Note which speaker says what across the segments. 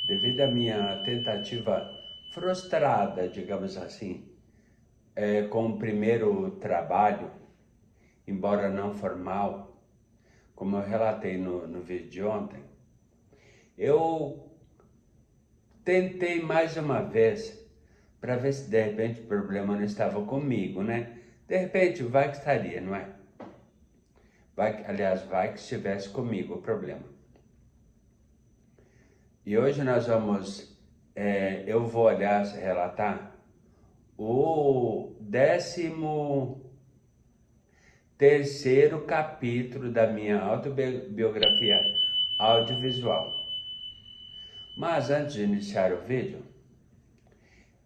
Speaker 1: devido à minha tentativa frustrada, digamos assim, com o primeiro trabalho, embora não formal, como eu relatei no vídeo de ontem, eu tentei mais uma vez para ver se de repente o problema não estava comigo, né? De repente vai que estaria, não é? Vai que estivesse comigo o problema. E hoje nós vamos, eu vou, aliás, relatar o 13º capítulo da minha autobiografia audiovisual. Mas antes de iniciar o vídeo,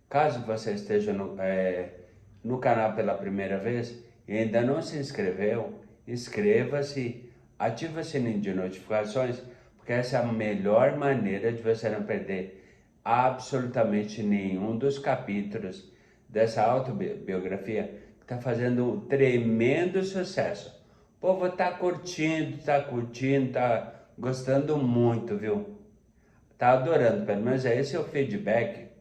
Speaker 1: caso você esteja no canal pela primeira vez e ainda não se inscreveu, inscreva-se, ative o sininho de notificações, porque essa é a melhor maneira de você não perder absolutamente nenhum dos capítulos dessa autobiografia que está fazendo um tremendo sucesso. O povo está curtindo, está gostando muito, viu? Tá adorando, pelo menos esse é o feedback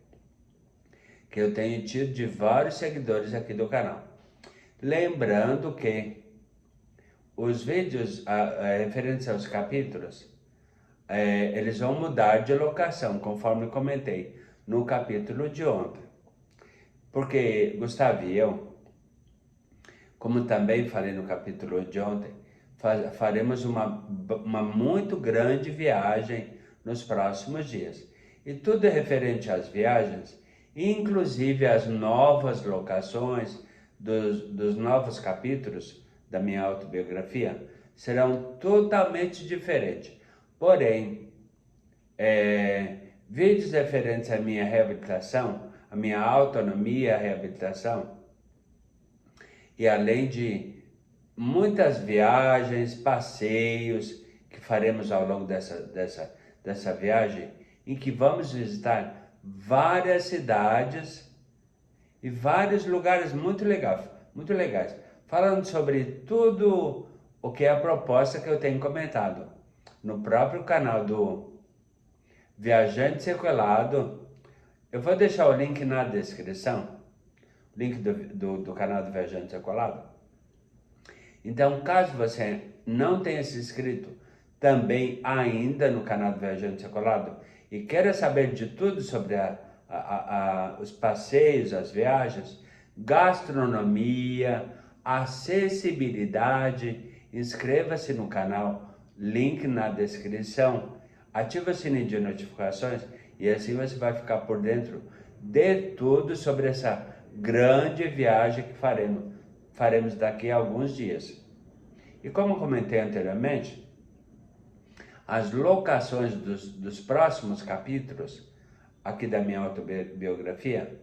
Speaker 1: que eu tenho tido de vários seguidores aqui do canal. Lembrando que os vídeos referentes aos capítulos, eles vão mudar de locação, conforme comentei no capítulo de ontem. Porque Gustavo e eu, como também falei no capítulo de ontem, faremos uma muito grande viagem nos próximos dias. E tudo referente às viagens, inclusive as novas locações dos novos capítulos da minha autobiografia, serão totalmente diferentes. Porém, vídeos referentes à minha reabilitação, à minha autonomia, reabilitação, e além de muitas viagens, passeios que faremos ao longo dessa viagem, em que vamos visitar várias cidades e vários lugares muito legais, falando sobre tudo o que é a proposta que eu tenho comentado no próprio canal do Viajante Sequelado. Eu vou deixar o link na descrição, link do canal do Viajante Sequelado. Então, caso você não tenha se inscrito também ainda no canal do Viajante Sequelado e queira saber de tudo sobre os passeios, as viagens, gastronomia, acessibilidade, inscreva-se no canal, link na descrição, ativa o sininho de notificações e assim você vai ficar por dentro de tudo sobre essa grande viagem que faremos daqui a alguns dias. E como comentei anteriormente, as locações dos próximos capítulos aqui da minha autobiografia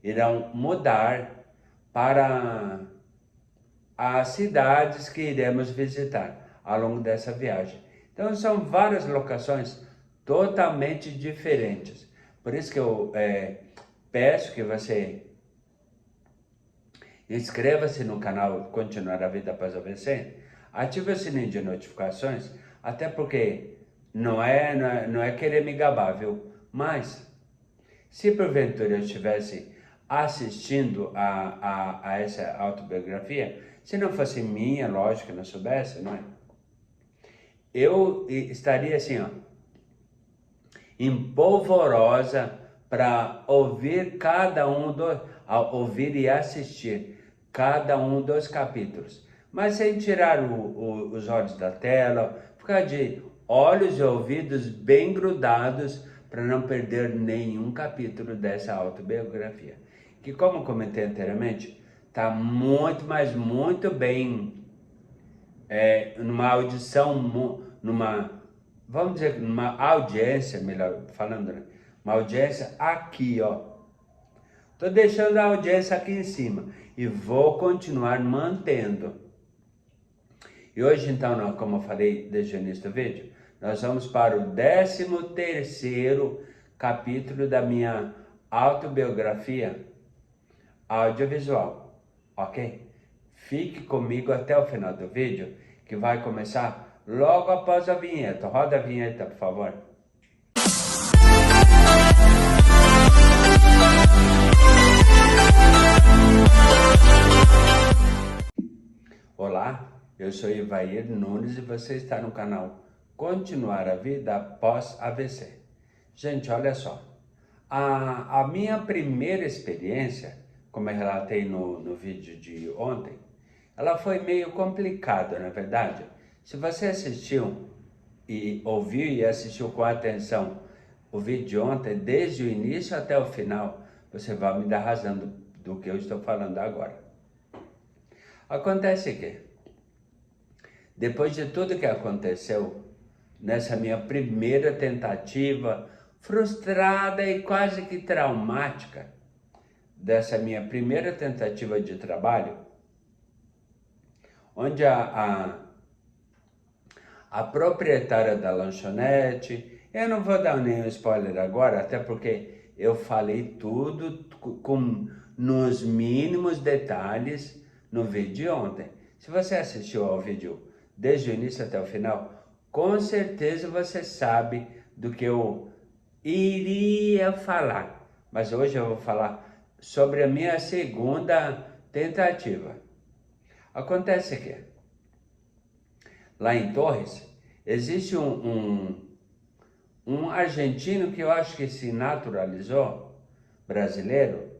Speaker 1: irão mudar para as cidades que iremos visitar ao longo dessa viagem. Então são várias locações totalmente diferentes. Por isso que eu peço que você inscreva-se no canal Continuar a Vida Após o AVC, ative o sininho de notificações, até porque não é querer me gabar, viu? Mas, se porventura eu estivesse assistindo a essa autobiografia, se não fosse minha, lógico que não soubesse, não é? Eu estaria assim, ó, empolvorosa para ouvir ouvir e assistir cada um dos capítulos, mas sem tirar os olhos da tela, ficar de olhos e ouvidos bem grudados para não perder nenhum capítulo dessa autobiografia, que, como comentei anteriormente, está muito, mas muito bem, numa audição, vamos dizer, numa audiência, melhor falando, né? Uma audiência aqui, ó. Tô deixando a audiência aqui em cima e vou continuar mantendo. E hoje, então, como eu falei desde o início do vídeo, nós vamos para o 13º capítulo da minha autobiografia audiovisual, ok? Fique comigo até o final do vídeo, que vai começar logo após a vinheta. Roda a vinheta, por favor. Eu sou Ivair Nunes e você está no canal Continuar a Vida Após AVC. Gente, olha só. A minha primeira experiência, como eu relatei no vídeo de ontem, ela foi meio complicada, na verdade. Se você assistiu e ouviu e assistiu com atenção o vídeo de ontem, desde o início até o final, você vai me dar razão do que eu estou falando agora. Acontece que, depois de tudo que aconteceu, nessa minha primeira tentativa, frustrada e quase que traumática, dessa minha primeira tentativa de trabalho, onde a proprietária da lanchonete, eu não vou dar nenhum spoiler agora, até porque eu falei tudo nos mínimos detalhes no vídeo de ontem. Se você assistiu ao vídeo desde o início até o final, com certeza você sabe do que eu iria falar. Mas hoje eu vou falar sobre a minha segunda tentativa. Acontece que lá em Torres existe um argentino que eu acho que se naturalizou, brasileiro,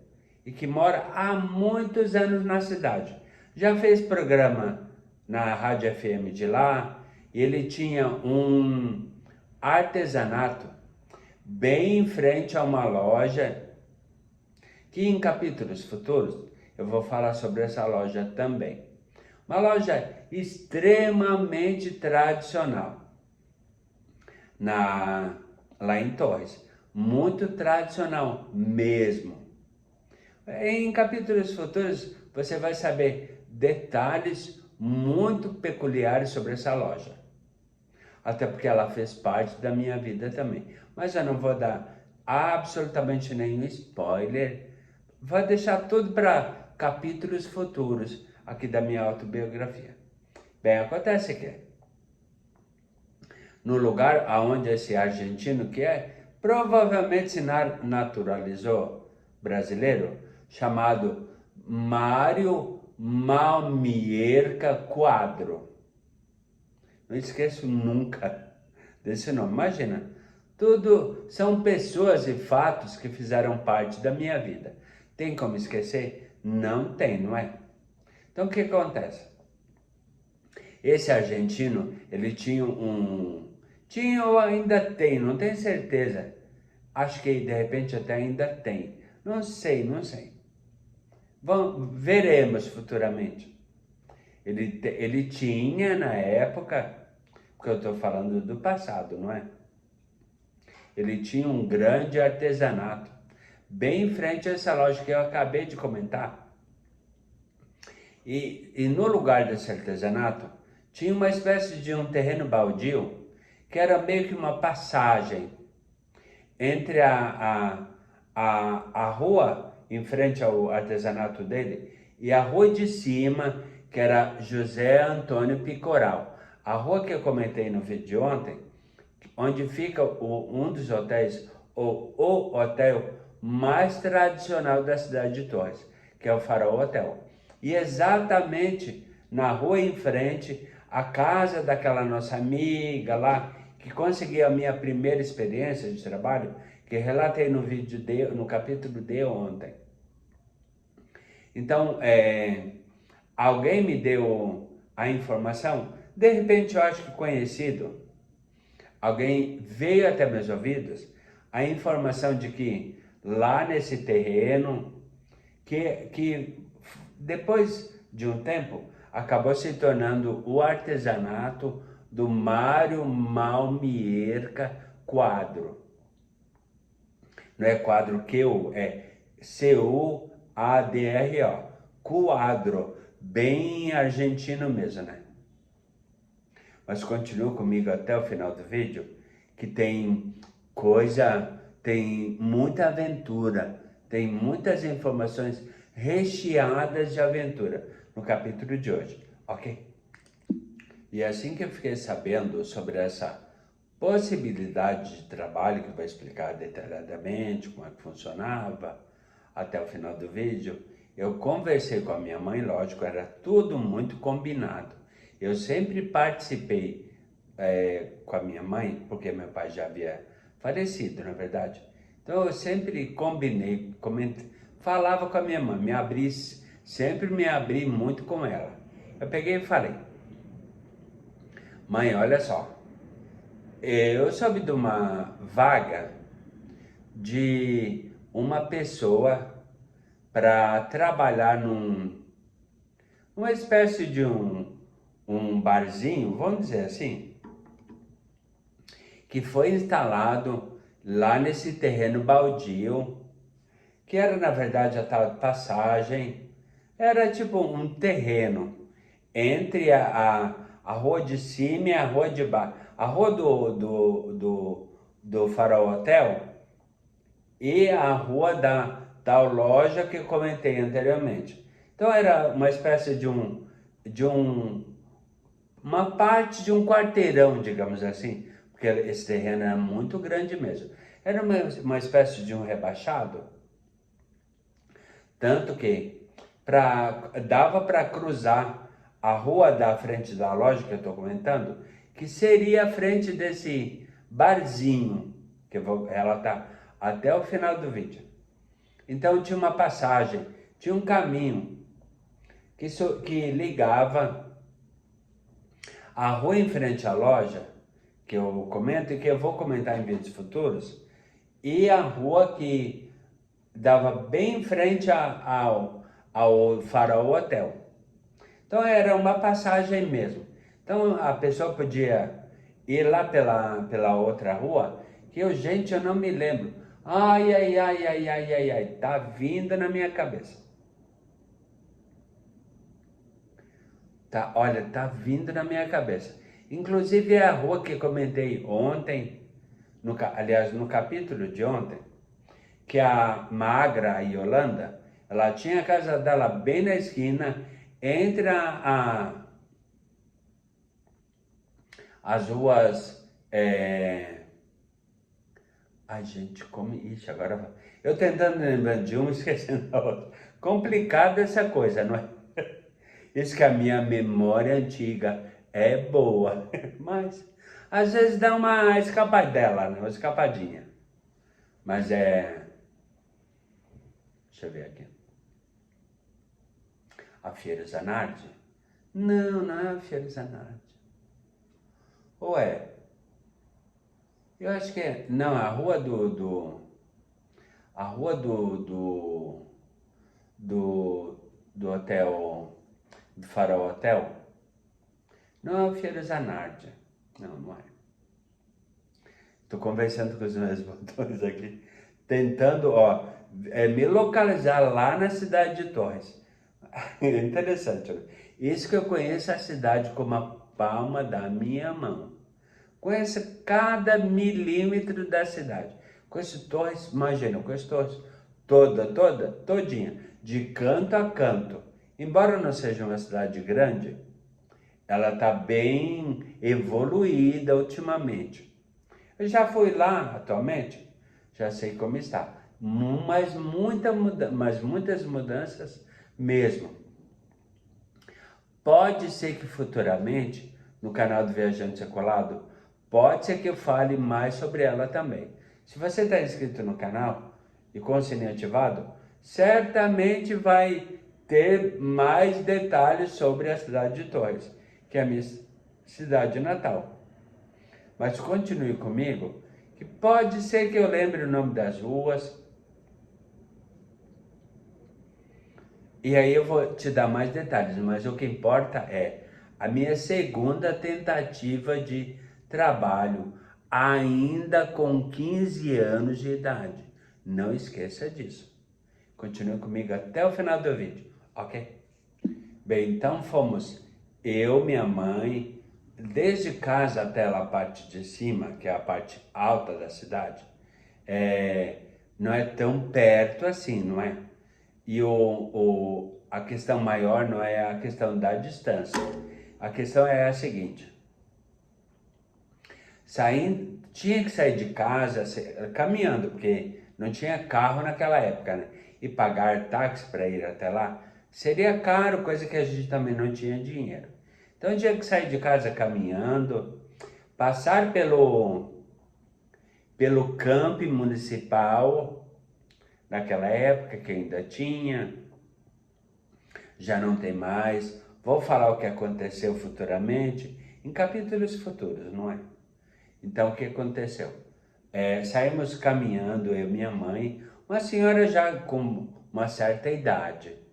Speaker 1: e que mora há muitos anos na cidade. Já fez programa na Rádio FM de lá, e ele tinha um artesanato bem em frente a uma loja, que em capítulos futuros eu vou falar sobre essa loja também. Uma loja extremamente tradicional, lá em Torres, muito tradicional mesmo. Em capítulos futuros você vai saber detalhes muito peculiares sobre essa loja, até porque ela fez parte da minha vida também. Mas eu não vou dar absolutamente nenhum spoiler, vou deixar tudo para capítulos futuros aqui da minha autobiografia. Bem, acontece que no lugar aonde esse argentino que provavelmente se naturalizou brasileiro, chamado Mário Malmierca Quadro. Não esqueço nunca desse nome. Imagina, tudo são pessoas e fatos que fizeram parte da minha vida. Tem como esquecer? Não tem, não é? Então o que acontece? Esse argentino, ele tinha tinha ou ainda tem, não tenho certeza. Acho que de repente até ainda tem. Não sei. Veremos futuramente. Ele tinha na época, porque eu estou falando do passado, não é? Ele tinha um grande artesanato, bem em frente a essa loja que eu acabei de comentar. E no lugar desse artesanato, tinha uma espécie de um terreno baldio, que era meio que uma passagem entre a rua em frente ao artesanato dele e a rua de cima, que era José Antônio Picoral. A rua que eu comentei no vídeo de ontem, onde fica um dos hotéis, ou o hotel mais tradicional da cidade de Torres, que é o Farol Hotel. E exatamente na rua em frente, a casa daquela nossa amiga lá, que conseguiu a minha primeira experiência de trabalho, que relatei no vídeo no capítulo de ontem. Então, alguém me deu a informação, de repente eu acho que conhecido, alguém veio até meus ouvidos a informação de que lá nesse terreno, que depois de um tempo, acabou se tornando o artesanato do Mário Malmierca Quadro. Não é quadro Q, é Cuadro, Quadro, bem argentino mesmo, né? Mas continua comigo até o final do vídeo, que tem muita aventura, tem muitas informações recheadas de aventura no capítulo de hoje, ok? E assim que eu fiquei sabendo sobre essa possibilidade de trabalho, que eu vou explicar detalhadamente como é que funcionava até o final do vídeo, eu conversei com a minha mãe, lógico, era tudo muito combinado. Eu sempre participei com a minha mãe, porque meu pai já havia falecido, na verdade. Então eu sempre combinei, falava com a minha mãe, sempre me abri muito com ela. Eu peguei e falei, mãe, olha só, eu soube de uma vaga de uma pessoa para trabalhar numa espécie de um barzinho, vamos dizer assim, que foi instalado lá nesse terreno baldio, que era na verdade a tal de passagem, era tipo um terreno entre a rua de cima e a rua de baixo, a rua do Farol Hotel e a rua da tal loja que eu comentei anteriormente. Então era uma espécie uma parte de um quarteirão, digamos assim, porque esse terreno era muito grande mesmo. Era uma espécie de um rebaixado, tanto que dava para cruzar a rua da frente da loja que eu estou comentando, que seria a frente desse barzinho, que eu vou relatar até o final do vídeo. Então tinha uma passagem, tinha um caminho que ligava a rua em frente à loja, que eu comento e que eu vou comentar em vídeos futuros, e a rua que dava bem em frente ao Farol Hotel. Então era uma passagem mesmo. Então a pessoa podia ir lá pela outra rua, gente, eu não me lembro. Ai, ai, ai, ai, ai, ai, ai, tá vindo na minha cabeça. Olha, tá vindo na minha cabeça. Inclusive é a rua que comentei ontem, aliás, no capítulo de ontem, que a Magra, a Yolanda, ela tinha a casa dela bem na esquina, entre as ruas... Ai, gente, como... Ixi, agora... Eu tentando lembrar de uma, esquecendo da outra. Complicada essa coisa, não é? Isso que a minha memória antiga é boa, mas às vezes dá uma escapadela, né? Uma escapadinha. Mas deixa eu ver aqui. A Fiera Zanardi? Não, não é a Fiera Zanardi. Ou é? Eu acho que é... Não, a rua a rua do hotel... Do Farol Hotel? Não é a Fiera Zanardi. Não, não é. Estou conversando com os meus botões aqui, tentando, me localizar lá na cidade de Torres. Interessante, né? Isso que eu conheço a cidade como a palma da minha mão. Conheço cada milímetro da cidade. Conheço Torres, imagina, eu conheço Torres todinha, de canto a canto. Embora não seja uma cidade grande, ela está bem evoluída ultimamente. Eu já fui lá atualmente, já sei como está, mas muitas mudanças mesmo. Pode ser que futuramente, no canal do Viajante Secolado, pode ser que eu fale mais sobre ela também. Se você está inscrito no canal e com o sininho ativado, certamente vai ter mais detalhes sobre a cidade de Torres, que é a minha cidade natal. Mas continue comigo, que pode ser que eu lembre o nome das ruas. E aí eu vou te dar mais detalhes, mas o que importa é a minha segunda tentativa de trabalho, ainda com 15 anos de idade. Não esqueça disso. Continue comigo até o final do vídeo, ok? Bem, então fomos eu, minha mãe, desde casa até lá a parte de cima, que é a parte alta da cidade, não é tão perto assim, não é? E a questão maior não é a questão da distância. A questão é a seguinte. Tinha que sair de casa caminhando, porque não tinha carro naquela época, né? E pagar táxi para ir até lá seria caro, coisa que a gente também não tinha dinheiro. Então tinha que sair de casa caminhando, passar pelo camping municipal, naquela época que ainda tinha, já não tem mais. Vou falar o que aconteceu futuramente em capítulos futuros, não é? Então o que aconteceu? Saímos caminhando, eu e minha mãe, uma senhora já com uma certa idade.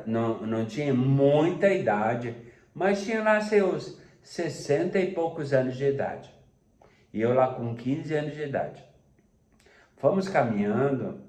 Speaker 1: Não tinha muita idade, mas tinha lá seus 60 e poucos anos de idade. E eu lá com 15 anos de idade. Fomos caminhando,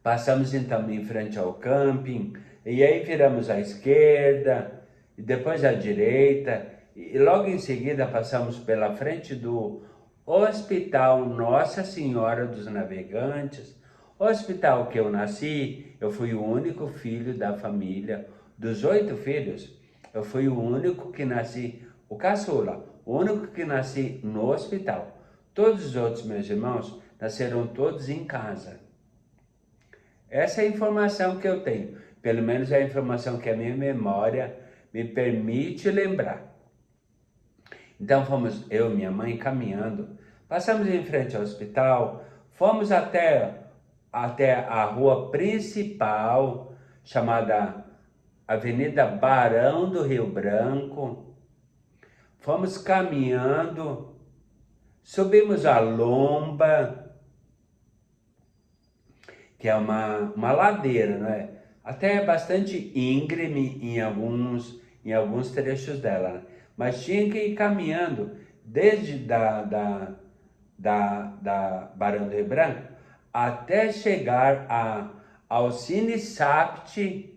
Speaker 1: passamos então em frente ao camping, e aí viramos à esquerda, e depois à direita, e logo em seguida passamos pela frente do Hospital Nossa Senhora dos Navegantes, hospital que eu nasci. Eu fui o único filho da família, dos 8 filhos, eu fui o único que nasci, o caçula, o único que nasci no hospital. Todos os outros meus irmãos nasceram todos em casa. Essa é a informação que eu tenho, pelo menos é a informação que a minha memória me permite lembrar. Então fomos eu e minha mãe caminhando, passamos em frente ao hospital, fomos até a rua principal, chamada Avenida Barão do Rio Branco. Fomos caminhando, subimos a lomba, que é uma ladeira, não é? Até bastante íngreme em alguns trechos dela, né? Mas tinha que ir caminhando desde da Barão do Rio Branco até chegar ao Cine Sapt,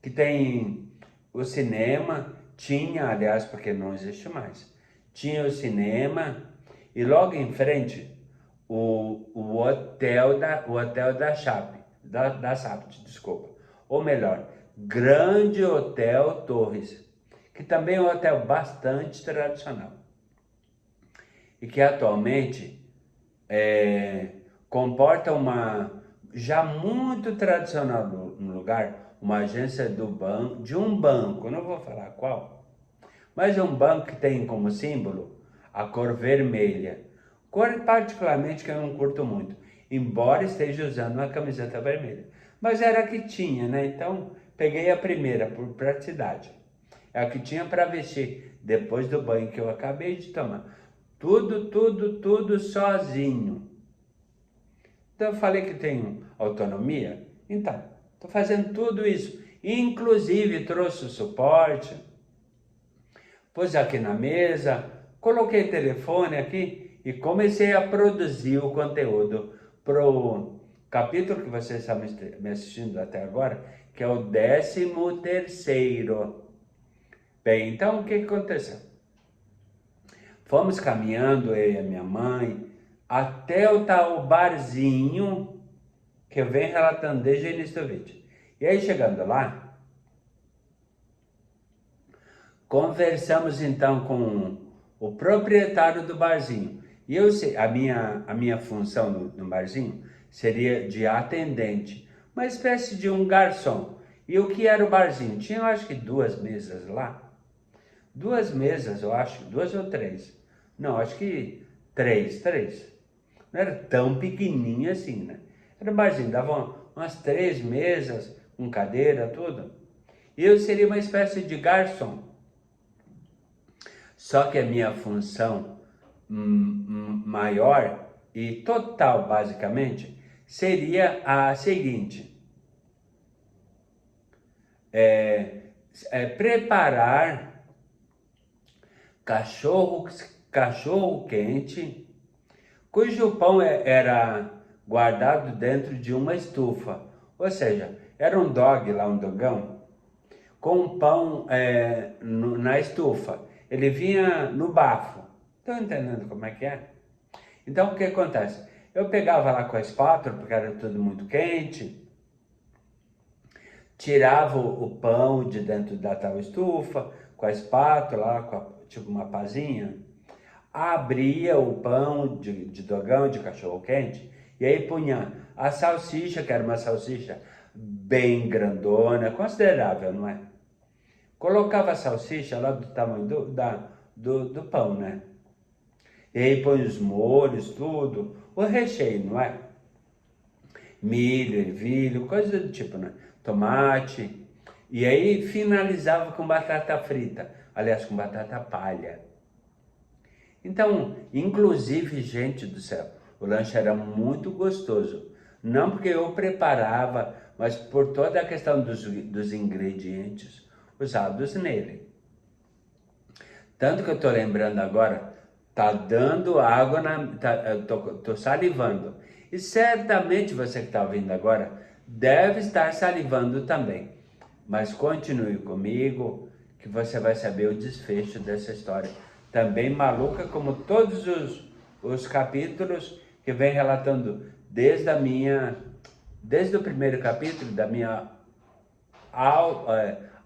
Speaker 1: que tem o cinema, tinha, aliás, porque não existe mais, tinha o cinema, e logo em frente o hotel da Chape, da Sapt, desculpa, ou melhor, Grande Hotel Torres, que também é um hotel bastante tradicional e que atualmente comporta uma já muito tradicional no lugar, uma agência de um banco, não vou falar qual, mas é um banco que tem como símbolo a cor vermelha, cor particularmente que eu não curto muito, embora esteja usando uma camiseta vermelha, mas era a que tinha, né? Então peguei a primeira por praticidade, é a que tinha para vestir depois do banho que eu acabei de tomar, tudo sozinho. Então eu falei que tenho autonomia, então estou fazendo tudo isso, inclusive trouxe o suporte, pus aqui na mesa, coloquei o telefone aqui e comecei a produzir o conteúdo para o capítulo que vocês estão me assistindo até agora, que é o 13º. Bem, então o que aconteceu? Fomos caminhando, eu e a minha mãe, até o tal barzinho que eu venho relatando desde o início do vídeo. E aí chegando lá, conversamos então com o proprietário do barzinho. E a minha função no barzinho seria de atendente, uma espécie de um garçom. E o que era o barzinho? Tinha, eu acho que 2 mesas lá. 2 mesas, eu acho, 2 ou 3. Não, acho que 3. Não era tão pequenininho assim, né? Era um barzinho, dava umas 3 mesas, com cadeira, tudo. E eu seria uma espécie de garçom. Só que a minha função maior e total, basicamente, seria a seguinte. Preparar cachorro quente, cujo pão era guardado dentro de uma estufa. Ou seja, era um dog lá, um dogão, com pão na estufa. Ele vinha no bafo. Estão entendendo como é que é? Então o que acontece? Eu pegava lá com a espátula, porque era tudo muito quente, tirava o pão de dentro da tal estufa, com a espátula, tipo uma pazinha, abria o pão de dogão, de cachorro quente, e aí punha a salsicha, que era uma salsicha bem grandona, considerável, não é? colocava a salsicha lá do tamanho do pão, né? E aí põe os molhos, tudo, o recheio, não é? Milho, ervilha, coisa do tipo, né? Tomate. E aí finalizava com batata frita, aliás, com batata palha. Então, inclusive, gente do céu, o lanche era muito gostoso. Não porque eu preparava, mas por toda a questão dos ingredientes usados nele. Tanto que eu tô lembrando agora, tá dando água eu tô salivando. E certamente você que está ouvindo agora deve estar salivando também. Mas continue comigo, que você vai saber o desfecho dessa história. Também maluca, como todos os capítulos que vem relatando desde o primeiro capítulo da minha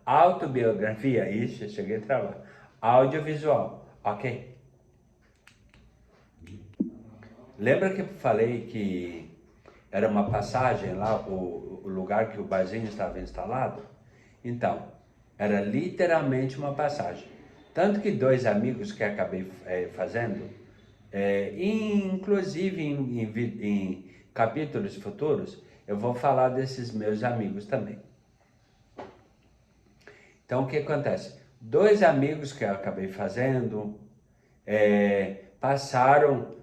Speaker 1: autobiografia. Ixi, cheguei a travar. Audiovisual, ok? Lembra que eu falei que era uma passagem lá, o lugar que o barzinho estava instalado? Então, era literalmente uma passagem. Tanto que dois amigos que acabei fazendo, inclusive em capítulos futuros, eu vou falar desses meus amigos também. Então, o que acontece? Dois amigos que eu acabei fazendo passaram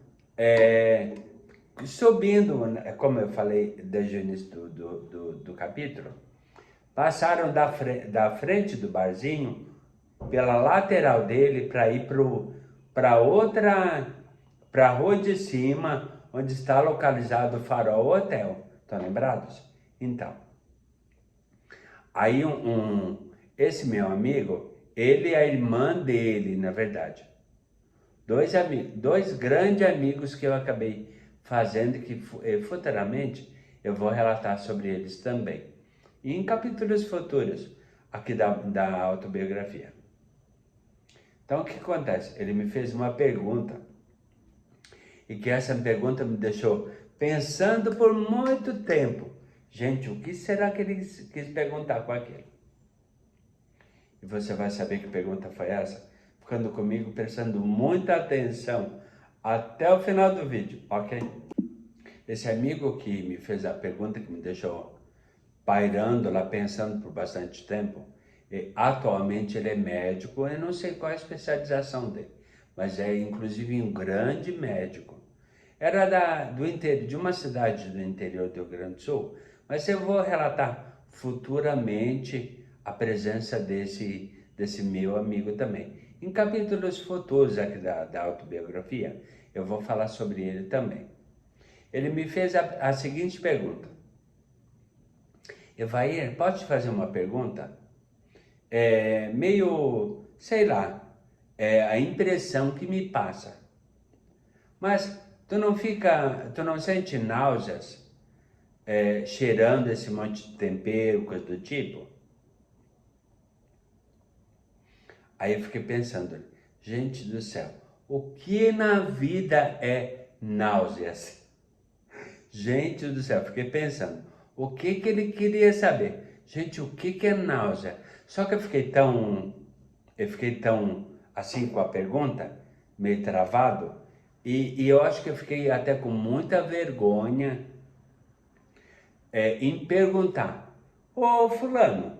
Speaker 1: subindo, como eu falei desde o início do capítulo, passaram da frente do barzinho, pela lateral dele, para ir para a rua de cima, onde está localizado o Farol Hotel. Estão lembrados? Então, aí esse meu amigo, ele e a irmã dele, na verdade, dois grandes amigos que eu acabei fazendo, que futuramente eu vou relatar sobre eles também. E em capítulos futuros aqui da autobiografia. Então o que acontece? Ele me fez uma pergunta, e que essa pergunta me deixou pensando por muito tempo. Gente, o que será que ele quis perguntar com aquilo? E você vai saber que pergunta foi essa, ficando comigo, prestando muita atenção até o final do vídeo, ok? Esse amigo que me fez a pergunta, que me deixou pairando lá, pensando por bastante tempo, atualmente ele é médico, eu não sei qual é a especialização dele, mas é inclusive um grande médico. Era de uma cidade do interior do Rio Grande do Sul, mas eu vou relatar futuramente a presença desse meu amigo também. Em capítulos futuros aqui da autobiografia, eu vou falar sobre ele também. Ele me fez a seguinte pergunta: Evair, posso te fazer uma pergunta? Meio, sei lá, a impressão que me passa. Mas tu não sente náuseas cheirando esse monte de tempero, coisa do tipo? Aí eu fiquei pensando, gente do céu, o que na vida é náuseas? Gente do céu, fiquei pensando, o que ele queria saber? Gente, o que é náusea? Só que eu fiquei tão assim com a pergunta, meio travado, e eu acho que eu fiquei até com muita vergonha em perguntar, ô fulano,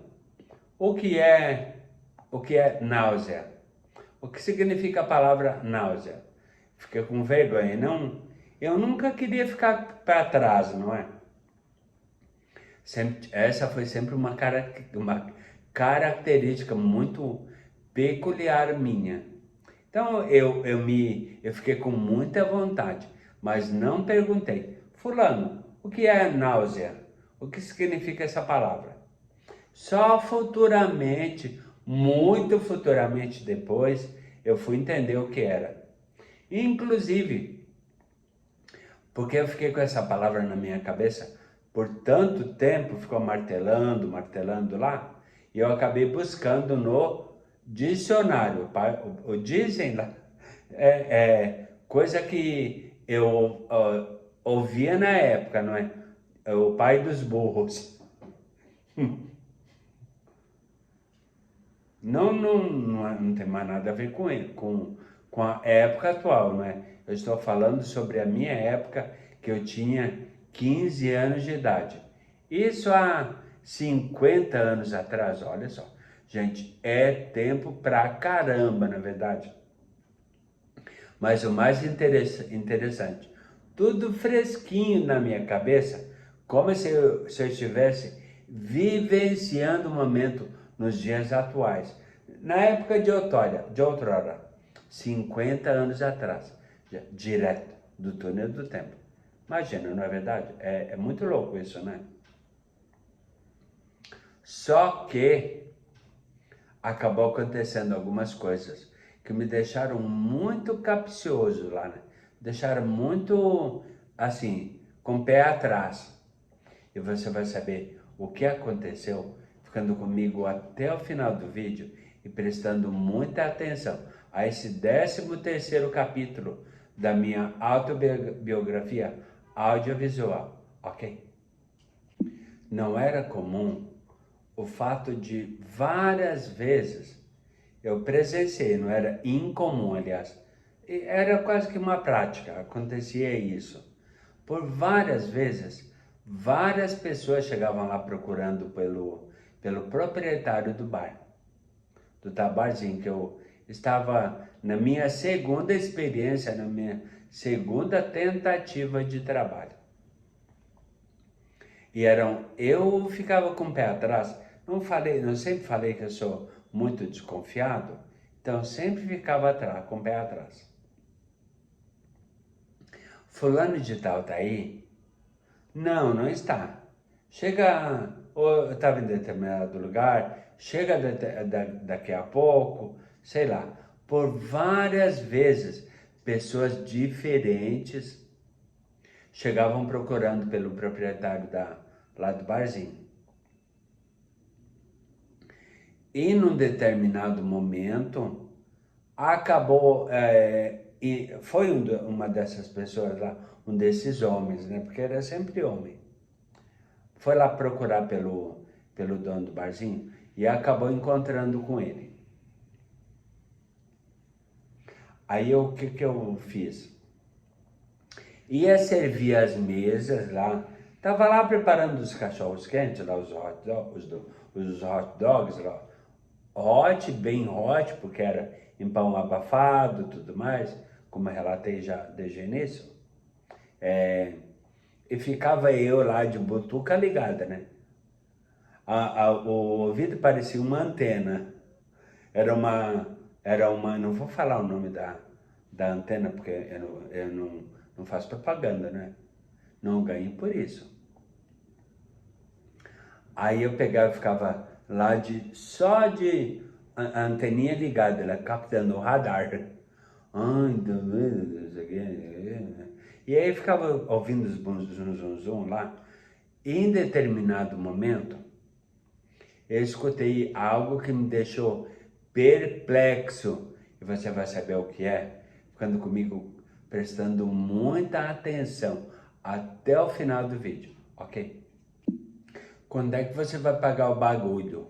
Speaker 1: o que é, o que é náusea? O que significa a palavra náusea? Fiquei com vergonha, não, eu nunca queria ficar para trás, não é? Essa foi sempre uma característica muito peculiar minha. Então eu fiquei com muita vontade, mas não perguntei, fulano, o que é náusea? O que significa essa palavra? Só futuramente, muito futuramente depois, eu fui entender o que era. Inclusive, porque eu fiquei com essa palavra na minha cabeça por tanto tempo, ficou martelando lá, e eu acabei buscando no dicionário. Dizem lá, coisa que eu ouvia na época, não é? É o pai dos burros. Não tem mais nada a ver com ele, com a época atual, não é? Eu estou falando sobre a minha época, que eu tinha 15 anos de idade. Isso há 50 anos atrás, olha só. Gente, é tempo pra caramba, na verdade. Mas o mais interessante, tudo fresquinho na minha cabeça, como se eu estivesse vivenciando o momento nos dias atuais. Na época de outrora, 50 anos atrás, direto do túnel do tempo. Imagina, não é verdade? É muito louco isso, né? Só que acabou acontecendo algumas coisas que me deixaram muito capcioso lá, né? Deixaram muito, assim, com o pé atrás. E você vai saber o que aconteceu ficando comigo até o final do vídeo e prestando muita atenção a esse 13º capítulo da minha autobiografia audiovisual, ok? Não era comum o fato de várias vezes eu presenciei, não era incomum, aliás, era quase que uma prática, acontecia isso. Por várias vezes, várias pessoas chegavam lá procurando pelo proprietário do bar, do tabarzinho, que eu estava na minha segunda experiência, na minha segunda tentativa de trabalho. Eu ficava com o pé atrás, não sempre falei que eu sou muito desconfiado, então sempre ficava atrás, com o pé atrás. Fulano de tal tá aí? Não, não está. Chega, ou eu estava em determinado lugar, chega daqui a pouco, sei lá. Por várias vezes, pessoas diferentes chegavam procurando pelo proprietário lá do barzinho. E num determinado momento, acabou, e foi uma dessas pessoas lá, um desses homens, né? Porque era sempre homem. Foi lá procurar pelo dono do barzinho e acabou encontrando com ele. Aí o que eu fiz? Ia servir as mesas lá, tava lá preparando os cachorros quentes, lá os hot dogs lá, bem hot, porque era em pão abafado e tudo mais, como eu relatei já desde o início. E ficava eu lá de butuca ligada, né? O ouvido parecia uma antena. Não vou falar o nome da antena, porque eu não faço propaganda, né? Não ganho por isso. Aí eu pegava e ficava lá só de anteninha ligada, ela captando o radar. E aí eu ficava ouvindo os zum lá. E em determinado momento, eu escutei algo que me deixou perplexo. E você vai saber o que é, ficando comigo, prestando muita atenção até o final do vídeo, ok? Quando é que você vai pagar o bagulho?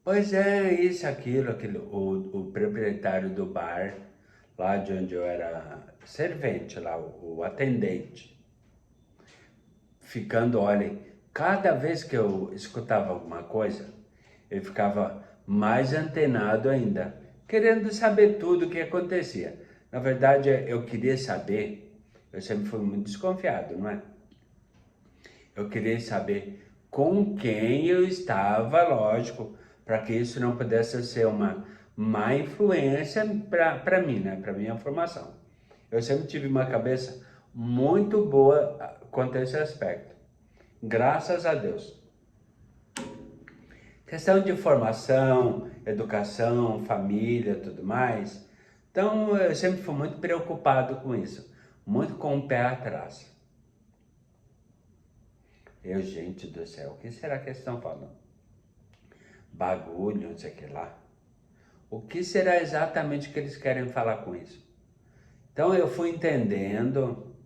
Speaker 1: Pois é, isso, aquilo, o proprietário do bar, lá de onde eu era servente, lá, o atendente, ficando, olhem, cada vez que eu escutava alguma coisa, eu ficava mais antenado ainda, querendo saber tudo o que acontecia. Na verdade, eu queria saber, eu sempre fui muito desconfiado, não é? Eu queria saber com quem eu estava, lógico, para que isso não pudesse ser uma má influência para mim, né? Para minha formação. Eu sempre tive uma cabeça muito boa quanto a esse aspecto. Graças a Deus. Questão de formação, educação, família, tudo mais. Então, eu sempre fui muito preocupado com isso. Muito com o pé atrás. Gente do céu, o que será que eles estão falando? Bagulho, não sei o que lá. O que será exatamente que eles querem falar com isso? Então eu fui entendendo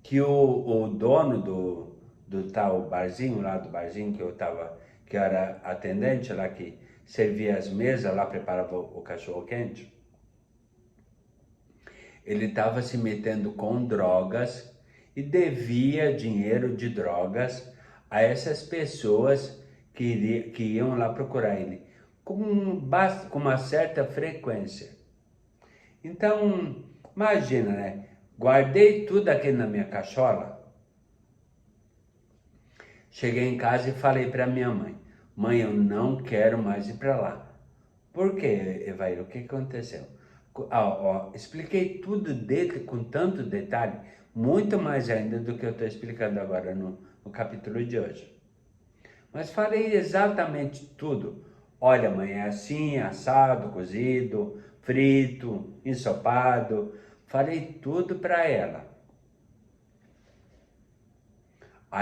Speaker 1: que o dono do tal barzinho, lá do barzinho que que era atendente lá, que servia as mesas, lá preparava o cachorro quente. Ele estava se metendo com drogas e devia dinheiro de drogas a essas pessoas que iam lá procurar ele com uma certa frequência. Então, imagina, né? Guardei tudo aquilo na minha cachola. Cheguei em casa e falei para minha mãe: mãe, eu não quero mais ir para lá. Por quê, Evair? O que aconteceu? Expliquei tudo dele com tanto detalhe, muito mais ainda do que eu estou explicando agora no capítulo de hoje. Mas falei exatamente tudo. Olha, mãe, é assim, assado, cozido, frito, ensopado. Falei tudo para ela.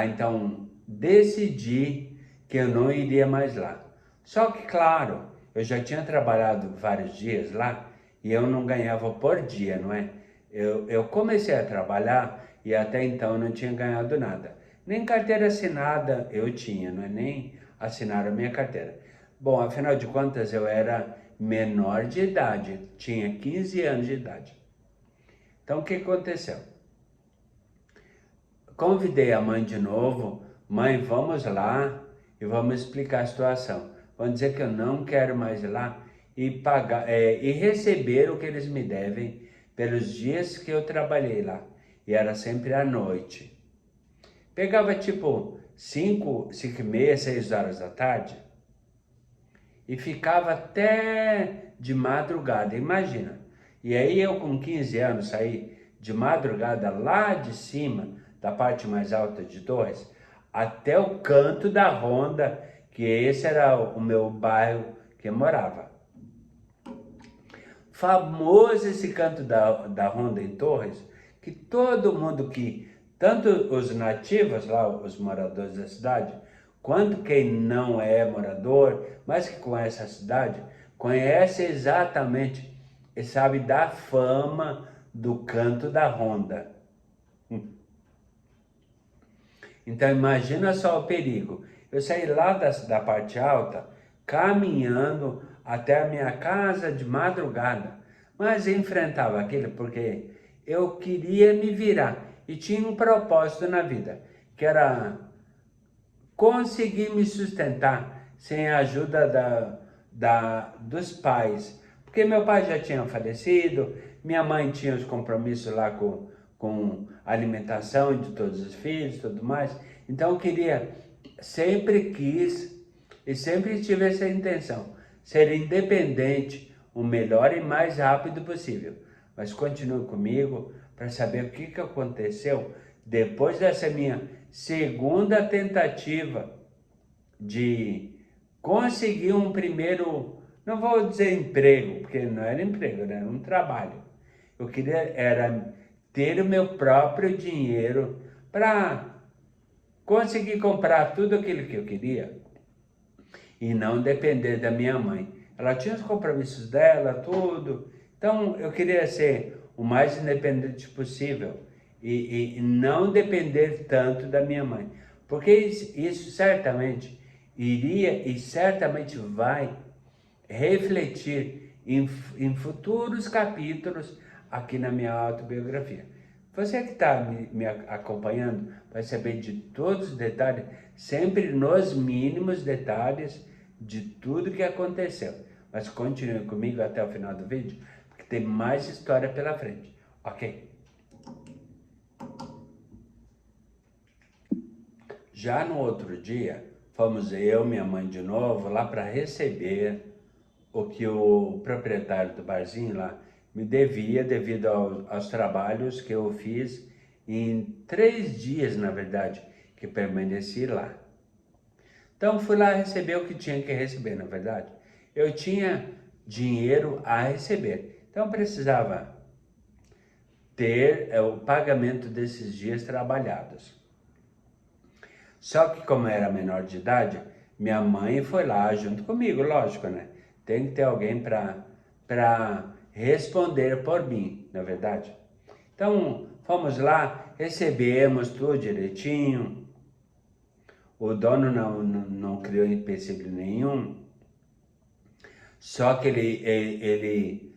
Speaker 1: Então, decidi que eu não iria mais lá. Só que, claro, eu já tinha trabalhado vários dias lá e eu não ganhava por dia, não é? Eu comecei a trabalhar e até então eu não tinha ganhado nada. Nem carteira assinada eu tinha, não é? Nem assinaram a minha carteira. Bom, afinal de contas eu era menor de idade, tinha 15 anos de idade. Então o que aconteceu? Convidei a mãe de novo: mãe, vamos lá e vamos explicar a situação. Vamos dizer que eu não quero mais ir lá e pagar e receber o que eles me devem pelos dias que eu trabalhei lá. E era sempre à noite. Pegava tipo 5h30, 6 horas da tarde e ficava até de madrugada, imagina. E aí eu com 15 anos saí de madrugada lá de cima, da parte mais alta de Torres, até o canto da Ronda, que esse era o meu bairro que eu morava. Famoso esse canto da Ronda em Torres, que todo mundo tanto os nativos lá, os moradores da cidade, quanto quem não é morador, mas que conhece a cidade, conhece exatamente e sabe da fama do canto da Ronda. Então imagina só o perigo. Eu saí lá da parte alta, caminhando até a minha casa de madrugada, mas enfrentava aquilo porque eu queria me virar e tinha um propósito na vida, que era conseguir me sustentar sem a ajuda dos pais. Porque meu pai já tinha falecido, minha mãe tinha os compromissos lá com a alimentação de todos os filhos e tudo mais. Então eu sempre quis e sempre tive essa intenção, ser independente o melhor e mais rápido possível. Mas continue comigo para saber o que aconteceu depois dessa minha segunda tentativa de conseguir um primeiro, não vou dizer emprego, porque não era emprego, era um trabalho. Eu queria era ter o meu próprio dinheiro para conseguir comprar tudo aquilo que eu queria e não depender da minha mãe. Ela tinha os compromissos dela, tudo. Então eu queria ser o mais independente possível e não depender tanto da minha mãe. Porque isso certamente iria e certamente vai refletir em futuros capítulos aqui na minha autobiografia. Você que está me acompanhando vai saber de todos os detalhes, sempre nos mínimos detalhes de tudo que aconteceu. Mas continue comigo até o final do vídeo, porque tem mais história pela frente, ok? Já no outro dia, fomos eu, minha mãe de novo, lá para receber o que o proprietário do barzinho lá me devia devido aos trabalhos que eu fiz em 3 dias, na verdade, que permaneci lá. Então fui lá receber o que tinha que receber, na verdade. Eu tinha dinheiro a receber, então precisava ter o pagamento desses dias trabalhados. Só que como era menor de idade, minha mãe foi lá junto comigo, lógico, né? Tem que ter alguém para responder por mim, na verdade. Então, fomos lá, recebemos tudo direitinho. o dono não criou empecilho nenhum, só que ele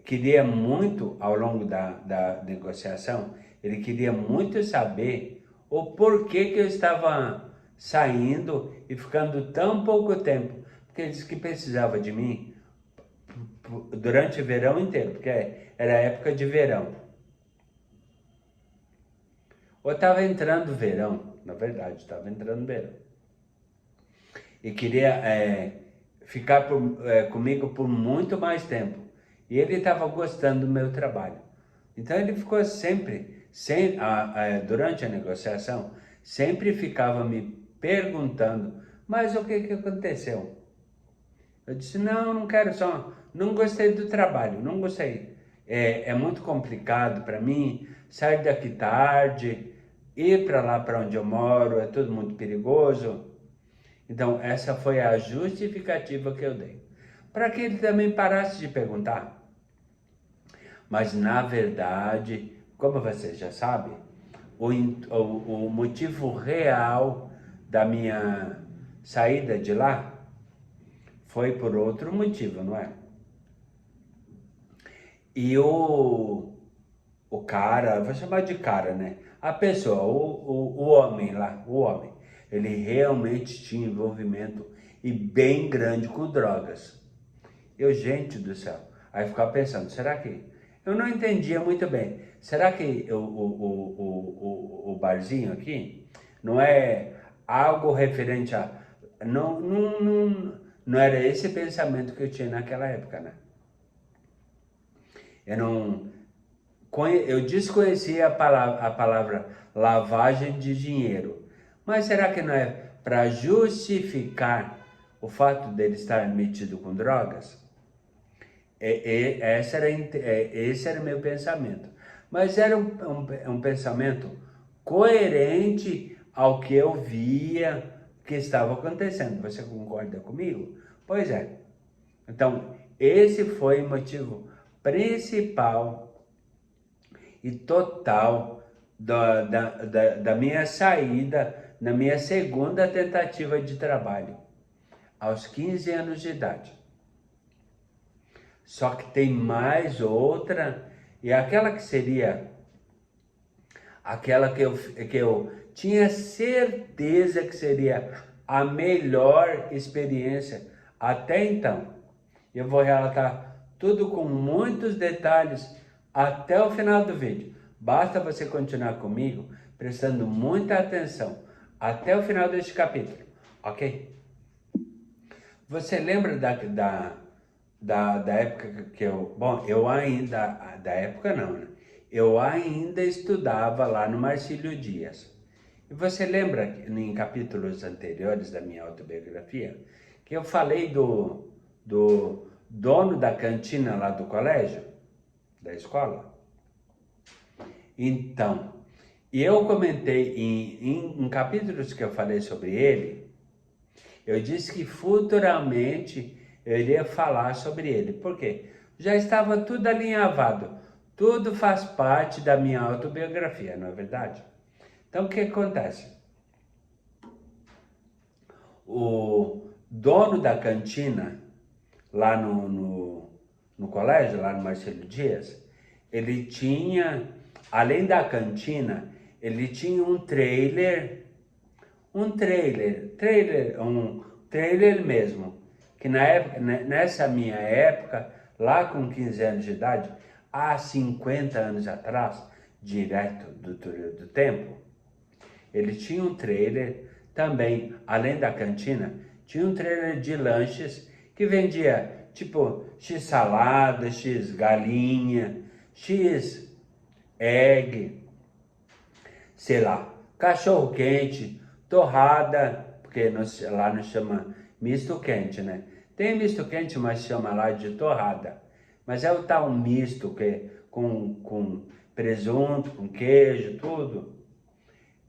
Speaker 1: queria muito, ao longo da negociação, ele queria muito saber o porquê que eu estava saindo e ficando tão pouco tempo, porque ele disse que precisava de mim durante o verão inteiro, porque era época de verão. Ou estava entrando verão, na verdade, estava entrando verão. E queria ficar comigo por muito mais tempo. E ele estava gostando do meu trabalho. Então ele ficou durante a negociação, sempre ficava me perguntando, mas o que aconteceu? Eu disse, não quero não gostei do trabalho, não gostei. É muito complicado para mim, sair daqui tarde, ir para lá para onde eu moro, é tudo muito perigoso. Então, essa foi a justificativa que eu dei. Para que ele também parasse de perguntar. Mas, na verdade, como você já sabe, o motivo real da minha saída de lá foi por outro motivo, não é? E o cara, vou chamar de cara, né? A pessoa, o homem lá, ele realmente tinha envolvimento e bem grande com drogas. Gente do céu, aí ficava pensando, será que... Eu não entendia muito bem. Será que o barzinho aqui não é algo referente a... Não era esse pensamento que eu tinha naquela época, né? Eu desconhecia a palavra lavagem de dinheiro. Mas será que não é para justificar o fato dele estar metido com drogas? Esse era o meu pensamento. Mas era um pensamento coerente ao que eu via que estava acontecendo. Você concorda comigo? Pois é. Então, esse foi o motivo principal e total da minha saída na minha segunda tentativa de trabalho, aos 15 anos de idade. Só que tem mais outra, e aquela que seria aquela que eu tinha certeza que seria a melhor experiência até então. Eu vou relatar tudo com muitos detalhes até o final do vídeo. Basta você continuar comigo, prestando muita atenção até o final deste capítulo, ok? Você lembra da época que eu... Bom, eu ainda... Da época não, né? Eu ainda estudava lá no Marcílio Dias. E você lembra, em capítulos anteriores da minha autobiografia, que eu falei do dono da cantina lá do colégio, da escola? Então, eu comentei em capítulos que eu falei sobre ele, eu disse que futuramente eu iria falar sobre ele. Por quê? Já estava tudo alinhavado. Tudo faz parte da minha autobiografia, não é verdade? Então, o que acontece? O dono da cantina, lá no colégio, lá no Marcílio Dias, ele tinha, além da cantina, ele tinha um trailer mesmo, que na época, nessa minha época, lá com 15 anos de idade, há 50 anos atrás, direto do tempo, ele tinha um trailer também, além da cantina, tinha um trailer de lanches que vendia tipo X salada, X galinha, X egg, sei lá, cachorro quente, torrada, porque lá não chama misto quente, né? Tem misto quente, mas chama lá de torrada. Mas é o tal misto que com presunto, com queijo, tudo.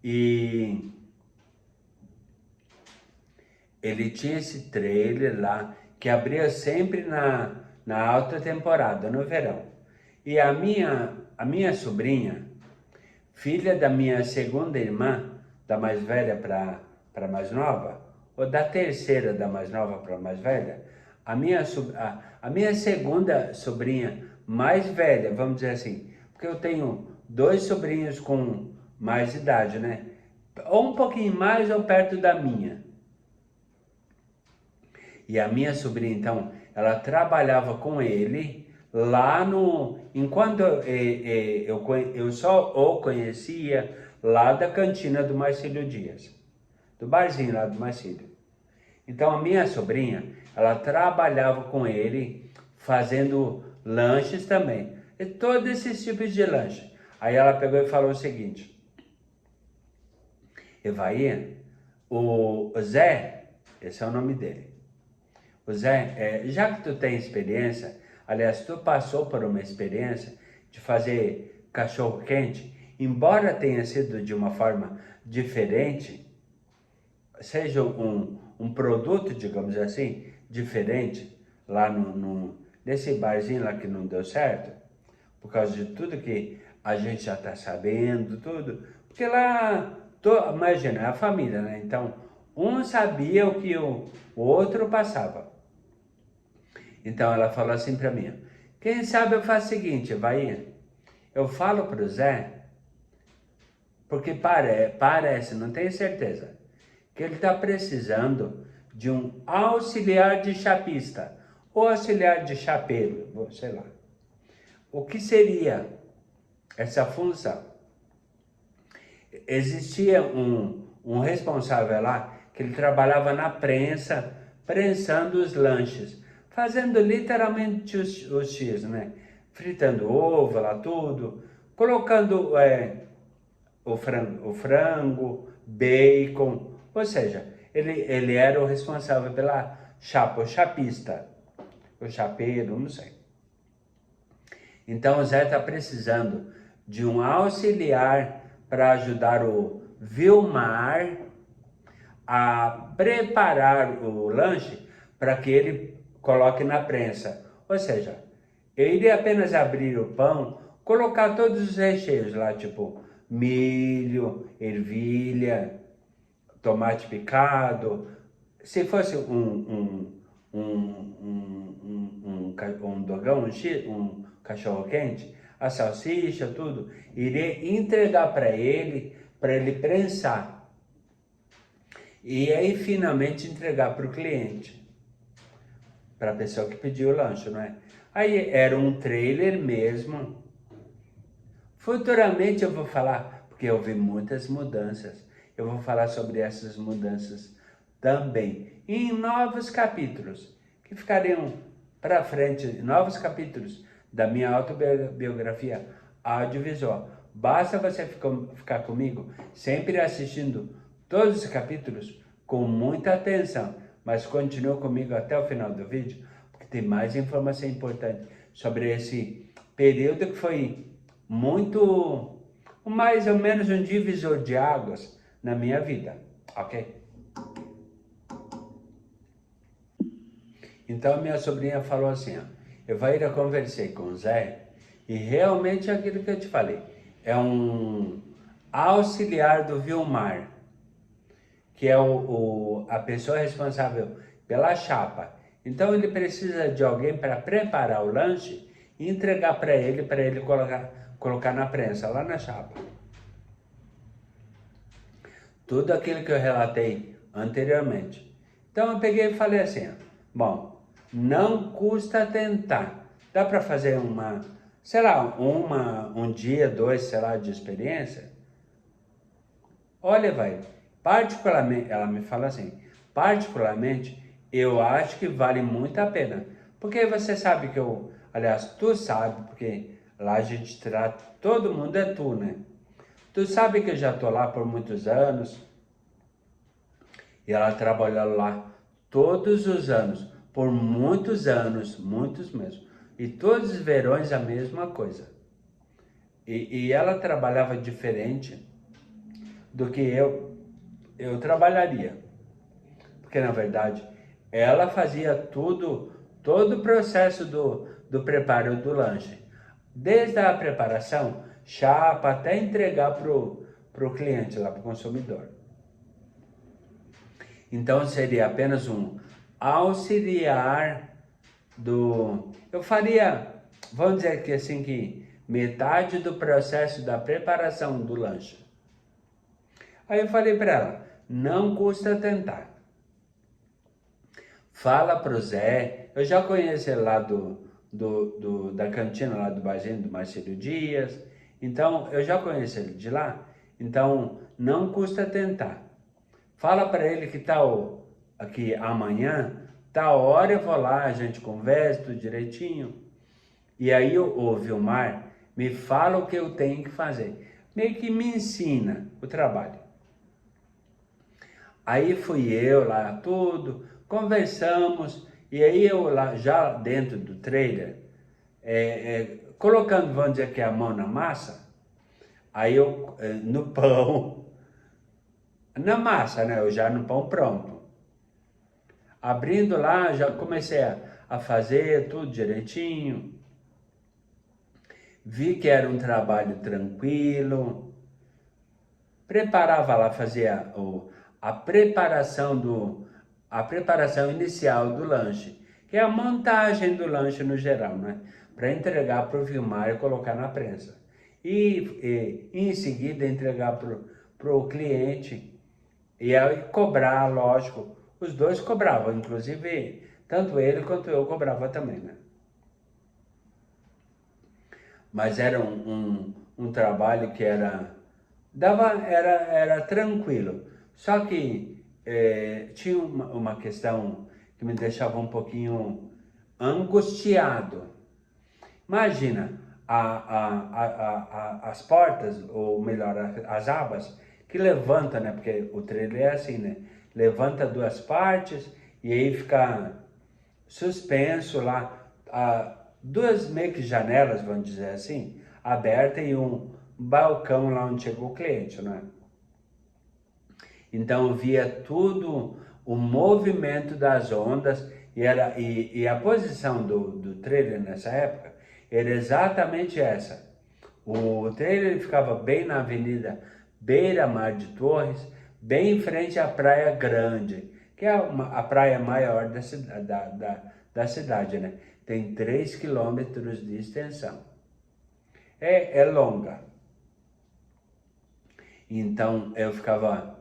Speaker 1: E ele tinha esse trailer lá que abria sempre na alta temporada, no verão. E a minha sobrinha, filha da minha segunda irmã, da mais velha para a mais nova, ou da terceira da mais nova para a mais velha, a minha segunda sobrinha mais velha, vamos dizer assim, porque eu tenho 2 sobrinhos com mais idade, né? Ou um pouquinho mais ou perto da minha. E a minha sobrinha, então, ela trabalhava com ele lá no... Enquanto eu só o conhecia lá da cantina do Marcílio Dias. Do barzinho lá do Marcílio. Então, a minha sobrinha, ela trabalhava com ele fazendo lanches também. E todos esses tipos de lanche. Aí ela pegou e falou o seguinte: Evaí, o Zé, esse é o nome dele. O Zé, já que tu tem experiência, aliás, tu passou por uma experiência de fazer cachorro quente, embora tenha sido de uma forma diferente, seja um produto, digamos assim, diferente, lá nesse barzinho lá que não deu certo, por causa de tudo que a gente já está sabendo, tudo, porque lá, imagina, é a família, né? Então, um sabia o que o outro passava. Então ela falou assim para mim: quem sabe eu faço o seguinte, vai, eu falo pro Zé, porque parece, não tenho certeza, que ele está precisando de um auxiliar de chapista, ou auxiliar de chapeiro, sei lá. O que seria essa função? Existia um responsável lá, que ele trabalhava na prensa, prensando os lanches, fazendo literalmente os X, né? Fritando ovo lá, tudo, colocando o frango, bacon, ou seja, ele era o responsável pela chapa, o chapista, o chapeiro, não sei. Então o Zé está precisando de um auxiliar para ajudar o Vilmar a preparar o lanche para que ele coloque na prensa. Ou seja, eu iria apenas abrir o pão, colocar todos os recheios lá, tipo milho, ervilha, tomate picado. Se fosse um dogão, um cachorro quente, a salsicha, tudo, iria entregar para ele prensar. E aí finalmente entregar para o cliente, para a pessoa que pediu o lanche, não é? Aí era um trailer mesmo. Futuramente eu vou falar, porque eu vi muitas mudanças, eu vou falar sobre essas mudanças também, em novos capítulos, que ficariam para frente, novos capítulos da minha autobiografia audiovisual. Basta você ficar comigo, sempre assistindo todos os capítulos com muita atenção, mas continue comigo até o final do vídeo, porque tem mais informação importante sobre esse período que foi muito, mais ou menos um divisor de águas na minha vida, ok? Então minha sobrinha falou assim, ó, eu conversei com o Zé e realmente é aquilo que eu te falei, é um auxiliar do Vilmar, que é a pessoa responsável pela chapa. Então ele precisa de alguém para preparar o lanche e entregar para ele colocar na prensa, lá na chapa. Tudo aquilo que eu relatei anteriormente. Então eu peguei e falei assim, bom, não custa tentar. Dá para fazer sei lá, um dia, 2, sei lá, de experiência? Olha, particularmente, ela me fala assim, particularmente, eu acho que vale muito a pena. Porque você sabe que aliás, tu sabe, porque lá a gente trata, todo mundo é tu, né? Tu sabe que eu já tô lá por muitos anos, e ela trabalhou lá todos os anos, por muitos anos, muitos mesmo. E todos os verões a mesma coisa. E ela trabalhava diferente do que eu trabalharia. Porque na verdade, ela fazia todo o processo do preparo do lanche. Desde a preparação, chapa, até entregar pro cliente lá, pro consumidor. Então seria apenas um auxiliar do... Eu faria, vamos dizer que assim, que metade do processo da preparação do lanche. Aí eu falei para ela, não custa tentar. Fala pro Zé, eu já conheço ele lá da cantina lá do Bageno, do Marcelo Dias, então eu já conheço ele de lá, então não custa tentar. Fala para ele que aqui amanhã, tal hora eu vou lá, a gente conversa tudo direitinho. E aí o Vilmar me fala o que eu tenho que fazer. Meio que me ensina o trabalho. Aí fui eu lá, tudo, conversamos. E aí eu lá, já dentro do trailer, colocando, vamos dizer que a mão na massa, aí eu, no pão, na massa, né? Eu já no pão pronto. Abrindo lá, já comecei a fazer tudo direitinho. Vi que era um trabalho tranquilo. Preparava lá, fazia a preparação inicial do lanche, que é a montagem do lanche no geral, né? Para entregar para o Vilmar e colocar na prensa. E em seguida entregar para o cliente e aí cobrar, lógico. Os dois cobravam, inclusive tanto ele quanto eu cobrava também, né? Mas era um trabalho que era tranquilo. Só que tinha uma questão que me deixava um pouquinho angustiado. Imagina, as portas, ou melhor, as abas, que levanta, né? Porque o trailer é assim, né? Levanta duas partes e aí fica suspenso lá, duas meio que janelas, vamos dizer assim, abertas e um balcão lá onde chegou o cliente, né? Então eu via tudo, o movimento das ondas e a posição do trailer nessa época era exatamente essa. O trailer ficava bem na avenida Beira-Mar de Torres, bem em frente à Praia Grande, que é a praia maior da cidade, né? Tem 3 quilômetros de extensão. É longa. Então eu ficava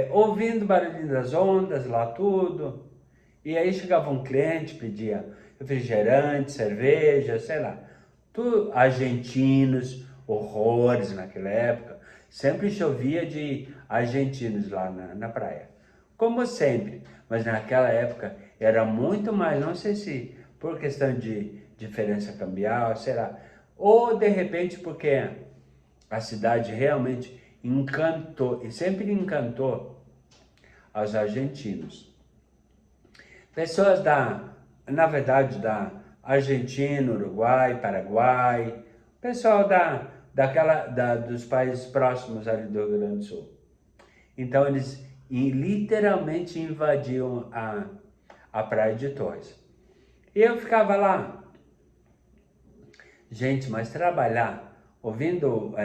Speaker 1: ouvindo o barulhinho das ondas lá tudo. E aí chegava um cliente, pedia refrigerante, cerveja, sei lá. Tudo argentinos, horrores naquela época. Sempre chovia de argentinos lá na praia. Como sempre, mas naquela época era muito mais, não sei se por questão de diferença cambial, sei lá. Ou de repente porque a cidade realmente encantou, e sempre encantou aos argentinos. Pessoas na verdade, da Argentina, Uruguai, Paraguai, pessoal dos países próximos ali do Rio Grande do Sul. Então eles literalmente invadiam a Praia de Torres. E eu ficava lá. Gente, mas trabalhar, ouvindo,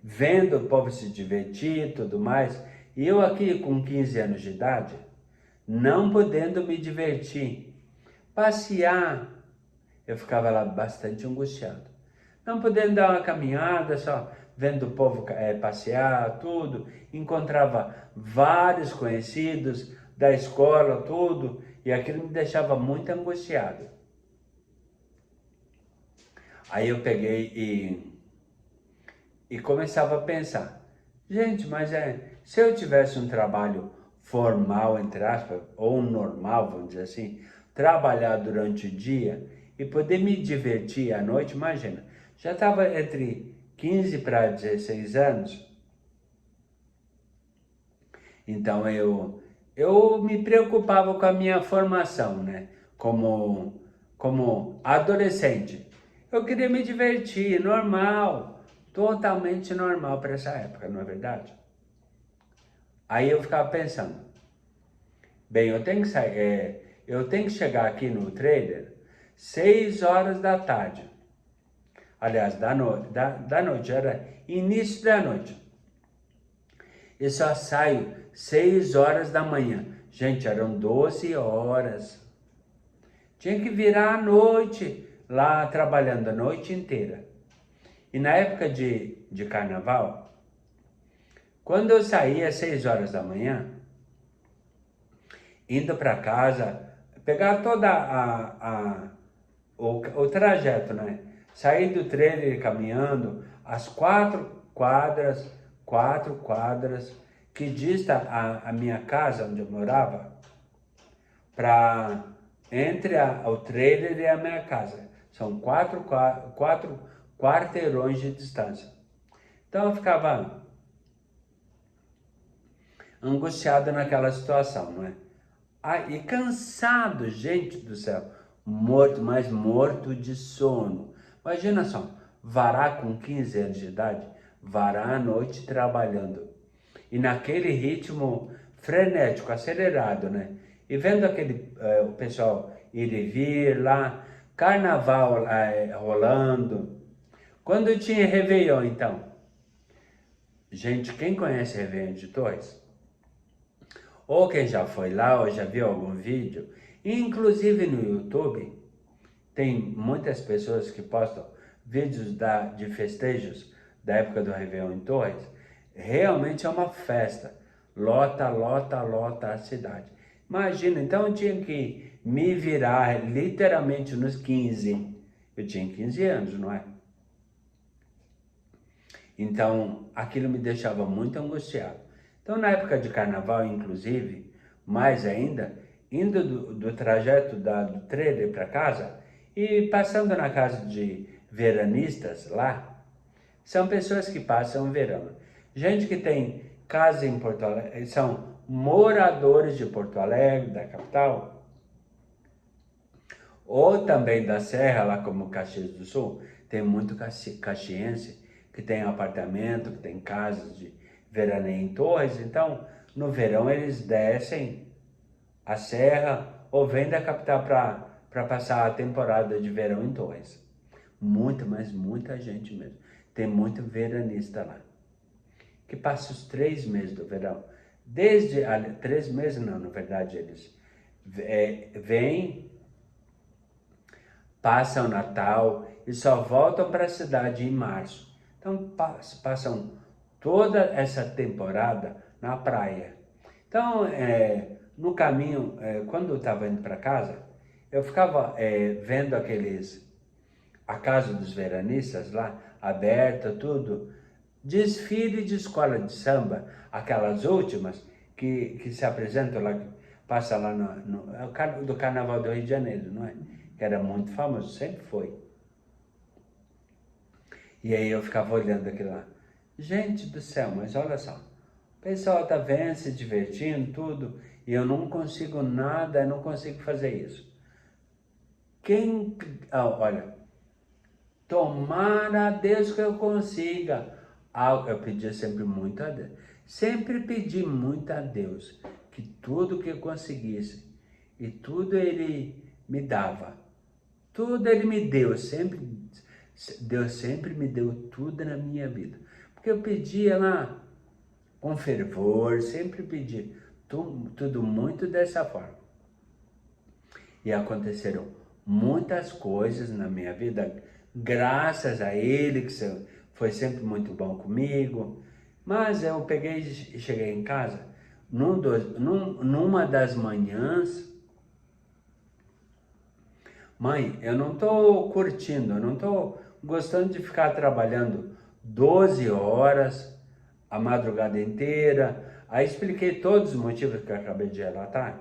Speaker 1: vendo o povo se divertir e tudo mais, e eu aqui com 15 anos de idade, não podendo me divertir, passear, eu ficava lá bastante angustiado. Não podendo dar uma caminhada, só vendo o povo passear, tudo, encontrava vários conhecidos da escola, tudo, e aquilo me deixava muito angustiado. Aí eu peguei e começava a pensar, gente, mas se eu tivesse um trabalho formal, entre aspas, ou normal, vamos dizer assim, trabalhar durante o dia e poder me divertir à noite, imagina, já estava entre 15 para 16 anos, então eu me preocupava com a minha formação, né, como adolescente. Eu queria me divertir, normal, totalmente normal para essa época, não é verdade? Aí eu ficava pensando, bem, eu tenho que chegar aqui no trailer 6 horas da tarde. Aliás, da noite, era início da noite. e só saio 6 horas da manhã. Gente, eram 12 horas. Tinha que virar à noite, lá trabalhando a noite inteira. E na época de carnaval, quando eu saía às 6 horas da manhã, indo para casa, pegar o trajeto, né? Sair do trailer caminhando as 4 quadras que dista a minha casa, onde eu morava, entre o trailer e a minha casa. São quatro quarteirões de distância. Então eu ficava angustiado naquela situação, não é? E cansado, gente do céu, morto, mas morto de sono. Imagina só, varar com 15 anos de idade, varar à noite trabalhando. E naquele ritmo frenético, acelerado, né? E vendo o pessoal ir e vir lá, carnaval rolando. Quando tinha Réveillon, então. Gente, quem conhece Réveillon de Torres? Ou quem já foi lá, ou já viu algum vídeo, inclusive no YouTube, tem muitas pessoas que postam vídeos de festejos da época do Réveillon em Torres. Realmente é uma festa, lota a cidade. Imagina, então eu tinha que me virar literalmente nos 15, eu tinha 15 anos, não é? Então aquilo me deixava muito angustiado. Então, na época de carnaval, inclusive, mais ainda, indo do trajeto do trailer para casa e passando na casa de veranistas lá, são pessoas que passam o verão. Gente que tem casa em Porto Alegre, são moradores de Porto Alegre, da capital, ou também da Serra, lá como Caxias do Sul. Tem muito caxiense que tem apartamento, que tem casas de veraneio em Torres. Então, no verão eles descem a serra ou vêm da capital para passar a temporada de verão em Torres. Mas muita gente mesmo. Tem muito veranista lá, que passa os 3 meses do verão. 3 meses não, na verdade, eles vêm, passam o Natal e só voltam para a cidade em março. Então, passam toda essa temporada na praia. Então, no caminho, quando eu estava indo para casa, eu ficava vendo a casa dos veranistas lá, aberta, tudo. Desfile de escola de samba, aquelas últimas que se apresentam lá, que passa lá do Carnaval do Rio de Janeiro, não é? Que era muito famoso, sempre foi. E aí eu ficava olhando aquilo lá. Gente do céu, mas olha só, o pessoal tá vendo, se divertindo, tudo, e eu não consigo nada, eu não consigo fazer isso. Olha, tomara a Deus que eu consiga. Eu pedia sempre muito a Deus. Sempre pedi muito a Deus que tudo que eu conseguisse, e tudo Ele me dava. Tudo Ele me deu, Deus sempre me deu tudo na minha vida. Porque eu pedia lá com fervor, sempre pedi tudo muito dessa forma. E aconteceram muitas coisas na minha vida, graças a Ele, que foi sempre muito bom comigo. Mas eu peguei e cheguei em casa, numa das manhãs, mãe, eu não estou curtindo, eu não estou gostando de ficar trabalhando 12 horas, a madrugada inteira. Aí expliquei todos os motivos que eu acabei de relatar.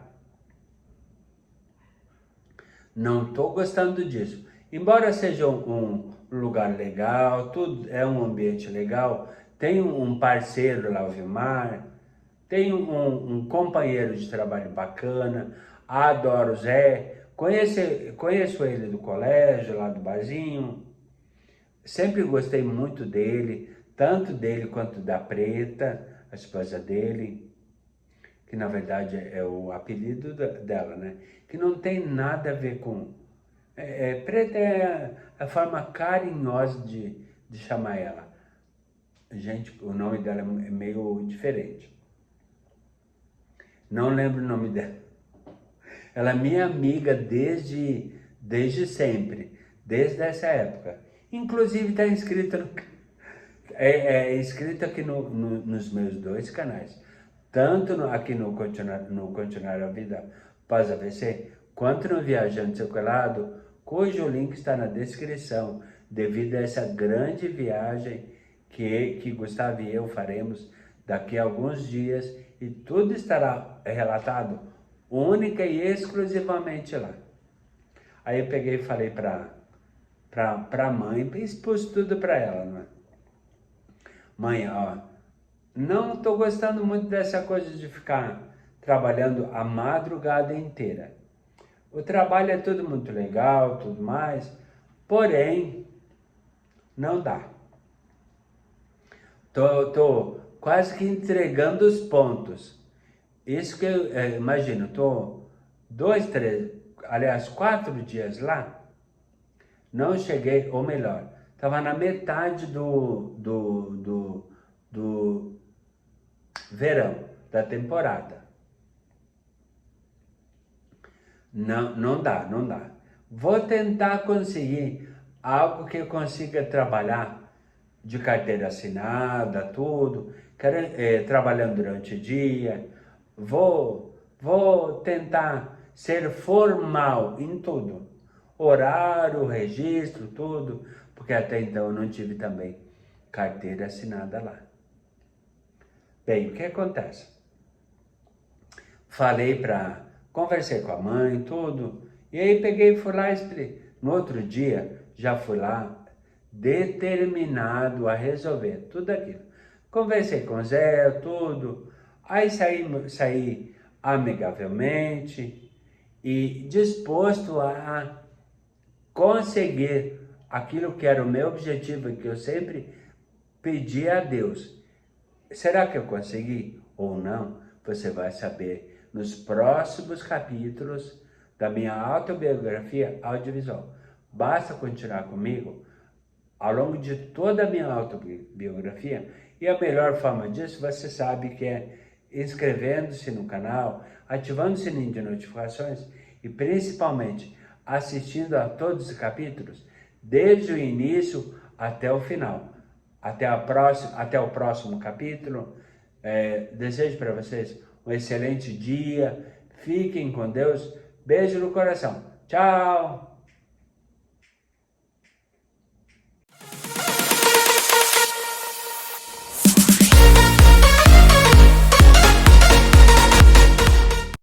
Speaker 1: Não estou gostando disso. Embora seja um lugar legal, tudo é um ambiente legal, tem um parceiro lá, o Vilmar, tem um companheiro de trabalho bacana, adoro o Zé, conheço ele do colégio, lá do barzinho, sempre gostei muito dele, tanto dele quanto da Preta, a esposa dele, que na verdade é o apelido dela, né? Que não tem nada a ver com... Preta é a forma carinhosa de chamar ela. Gente, o nome dela é meio diferente. Não lembro o nome dela. Ela é minha amiga desde sempre, desde essa época. Inclusive está inscrita inscrita aqui nos meus dois canais. Tanto aqui no Continuar a Vida Pós AVC, quanto no Viajando Sequelado, cujo link está na descrição, devido a essa grande viagem que Gustavo e eu faremos daqui a alguns dias, e tudo estará relatado única e exclusivamente lá. Aí eu peguei e falei pra mãe, expus tudo para ela, né? Mãe, ó, não estou gostando muito dessa coisa de ficar trabalhando a madrugada inteira. O trabalho é tudo muito legal, tudo mais, porém, não dá. Tô quase que entregando os pontos. Isso que eu imagino, tô 4 dias lá, não cheguei, ou melhor, estava na metade do verão, da temporada. Não dá. Vou tentar conseguir algo que eu consiga trabalhar de carteira assinada, tudo, trabalhando durante o dia. Vou tentar ser formal em tudo. Horário, registro, tudo, porque até então eu não tive também carteira assinada lá. Bem, o que acontece? Conversei com a mãe, tudo, e aí peguei e fui lá, no outro dia, já fui lá, determinado a resolver tudo aquilo. Conversei com o Zé, tudo, aí saí amigavelmente e disposto a conseguir aquilo que era o meu objetivo e que eu sempre pedi a Deus. Será que eu consegui ou não? Você vai saber nos próximos capítulos da minha autobiografia audiovisual. Basta continuar comigo ao longo de toda a minha autobiografia, e a melhor forma disso você sabe que é inscrevendo-se no canal, ativando o sininho de notificações e principalmente assistindo a todos os capítulos, desde o início até o final. Até o próximo capítulo. Desejo para vocês um excelente dia. Fiquem com Deus. Beijo no coração. Tchau!